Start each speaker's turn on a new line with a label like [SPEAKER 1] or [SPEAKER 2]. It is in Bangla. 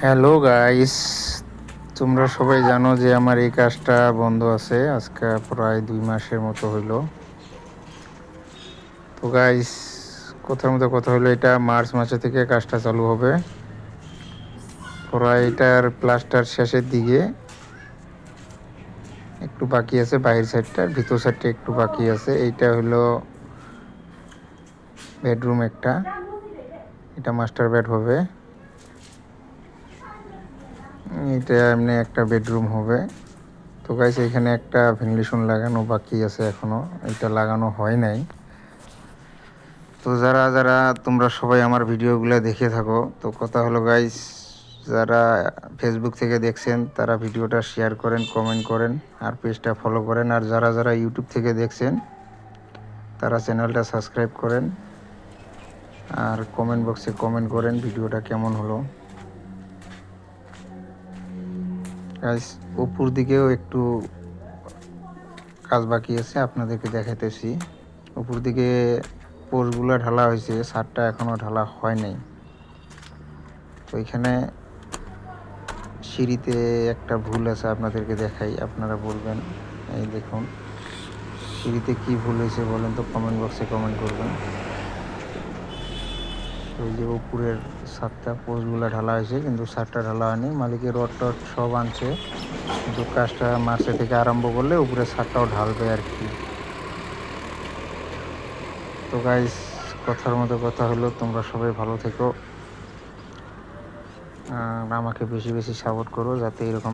[SPEAKER 1] হ্যালো গাইস, তোমরা সবাই জানো যে আমার এই কাজটা বন্ধ আছে আজকে প্রায় 2 মাসের মতো হইলো। তো গাইস, কথার মতো কথা হলো, এটা মার্চ মাসে থেকে কাজটা চালু হবে। প্রায় এটার প্লাস্টার শেষের দিকে, একটু বাকি আছে বাইরের সাইডটা, ভিতর সাইডটা একটু বাকি আছে। এইটা হলো বেডরুম একটা, এটা মাস্টার বেড হবে। এটা এমনি একটা বেডরুম হবে। তো গাইস, এখানে একটা ভেন্টিলেশন লাগানো বাকি আছে এখনো, এটা লাগানো হয় নাই। তো যারা যারা তোমরা সবাই আমার ভিডিওগুলো দেখে থাকো, তো কথা হলো গাইস, যারা ফেসবুক থেকে দেখছেন তারা ভিডিওটা শেয়ার করেন, কমেন্ট করেন, আর পেজটা ফলো করেন। আর যারা যারা ইউটিউব থেকে দেখছেন তারা চ্যানেলটা সাবস্ক্রাইব করেন, আর কমেন্ট বক্সে কমেন্ট করেন ভিডিওটা কেমন হলো। গাইস, উপর দিকেও একটু কাজ বাকি আছে, আপনাদেরকে দেখাইতেছি। উপর দিকে পোস্টগুলো ঢালা হয়েছে, ছাদটা এখনও ঢালা হয় নাই। তো এখানে সিঁড়িতে একটা ভুল আছে, আপনাদেরকে দেখাই, আপনারা বলবেন। এই দেখুন, সিঁড়িতে কি ভুল হয়েছে বলেন তো, কমেন্ট বক্সে কমেন্ট করবেন। ওই যে উপরের ছাদটা পোস্টগুলো ঢালা হয়েছে, কিন্তু ছাদটা ঢালা হয়নি। মালিকের রড টড সব আনছে, কিন্তু কাজটা মার্চে থেকে আরম্ভ করলে উপরে ছাদটাও ঢালবে আর কি। তো গাইস, কথার মতো কথা হলো, তোমরা সবাই ভালো থেকো, আর আমাকে বেশি বেশি সাপোর্ট করো যাতে এরকম